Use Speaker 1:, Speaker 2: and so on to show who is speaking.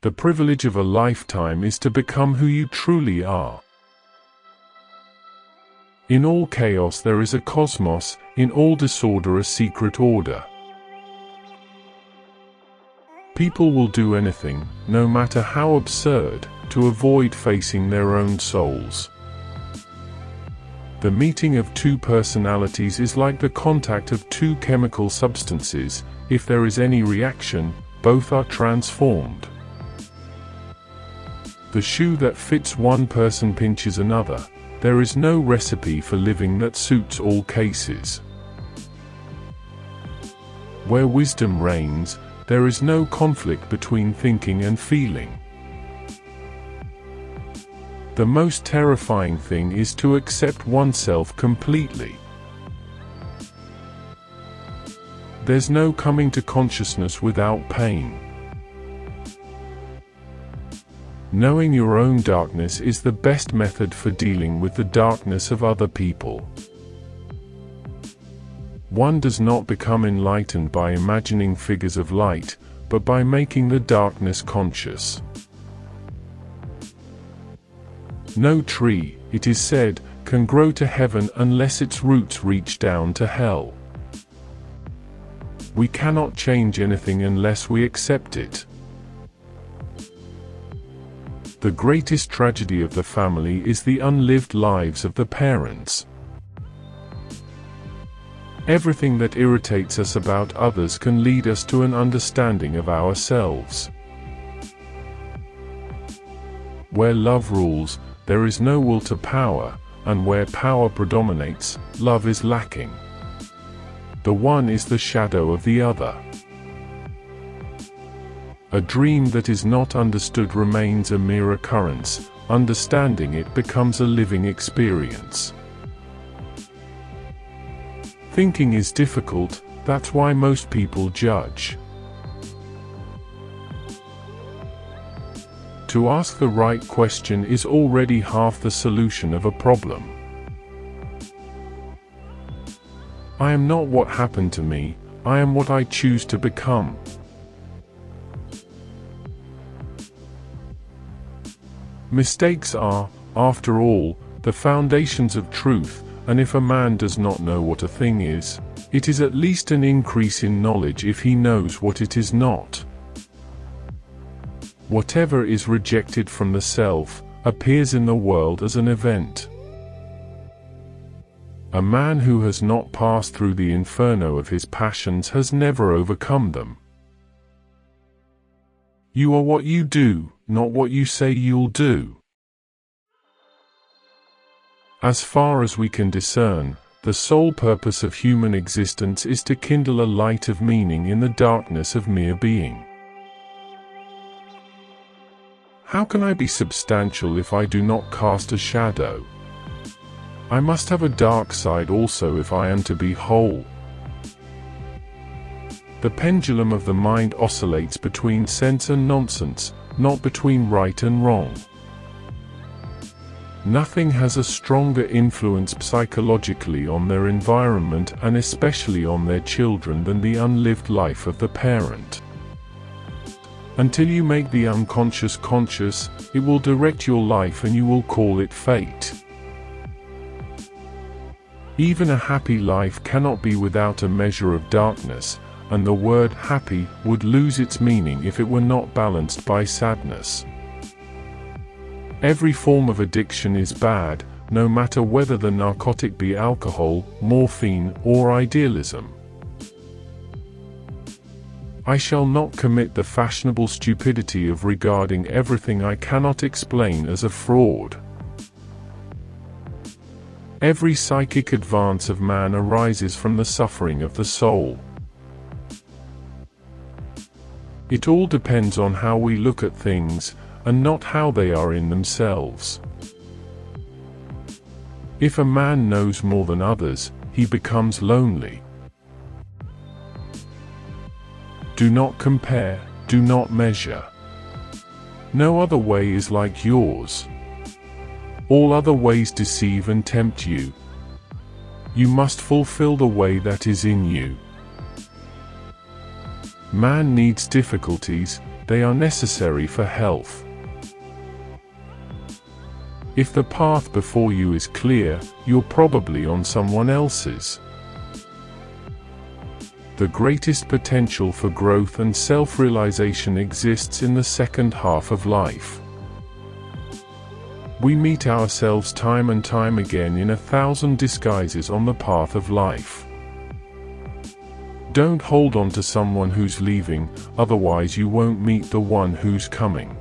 Speaker 1: The privilege of a lifetime is to become who you truly are. In all chaos there is a cosmos, in all disorder a secret order. People will do anything, no matter how absurd, to avoid facing their own souls. The meeting of two personalities is like the contact of two chemical substances. If there is any reaction, both are transformed. The shoe that fits one person pinches another. There is no recipe for living that suits all cases. Where wisdom reigns, there is no conflict between thinking and feeling. The most terrifying thing is to accept oneself completely. There's no coming to consciousness without pain. Knowing your own darkness is the best method for dealing with the darkness of other people. One does not become enlightened by imagining figures of light, but by making the darkness conscious. No tree, it is said, can grow to heaven unless its roots reach down to hell. We cannot change anything unless we accept it. The greatest tragedy of the family is the unlived lives of the parents. Everything that irritates us about others can lead us to an understanding of ourselves. Where love rules, there is no will to power, and where power predominates, love is lacking. The one is the shadow of the other. A dream that is not understood remains a mere occurrence. Understanding it becomes a living experience. Thinking is difficult, that's why most people judge. To ask the right question is already half the solution of a problem. I am not what happened to me, I am what I choose to become. Mistakes are, after all, the foundations of truth, and if a man does not know what a thing is, it is at least an increase in knowledge if he knows what it is not. Whatever is rejected from the self, appears in the world as an event. A man who has not passed through the inferno of his passions has never overcome them. You are what you do, not what you say you'll do. As far as we can discern, the sole purpose of human existence is to kindle a light of meaning in the darkness of mere being. How can I be substantial if I do not cast a shadow? I must have a dark side also if I am to be whole. The pendulum of the mind oscillates between sense and nonsense, not between right and wrong. Nothing has a stronger influence psychologically on their environment and especially on their children than the unlived life of the parent. Until you make the unconscious conscious, it will direct your life and you will call it fate. Even a happy life cannot be without a measure of darkness, and the word happy would lose its meaning if it were not balanced by sadness. Every form of addiction is bad, no matter whether the narcotic be alcohol, morphine, or idealism. I shall not commit the fashionable stupidity of regarding everything I cannot explain as a fraud. Every psychic advance of man arises from the suffering of the soul. It all depends on how we look at things, and not how they are in themselves. If a man knows more than others, he becomes lonely. Do not compare, do not measure. No other way is like yours. All other ways deceive and tempt you. You must fulfill the way that is in you. Man needs difficulties, they are necessary for health. If the path before you is clear, you're probably on someone else's. The greatest potential for growth and self-realization exists in the second half of life. We meet ourselves time and time again in 1,000 disguises on the path of life. Don't hold on to someone who's leaving, otherwise you won't meet the one who's coming.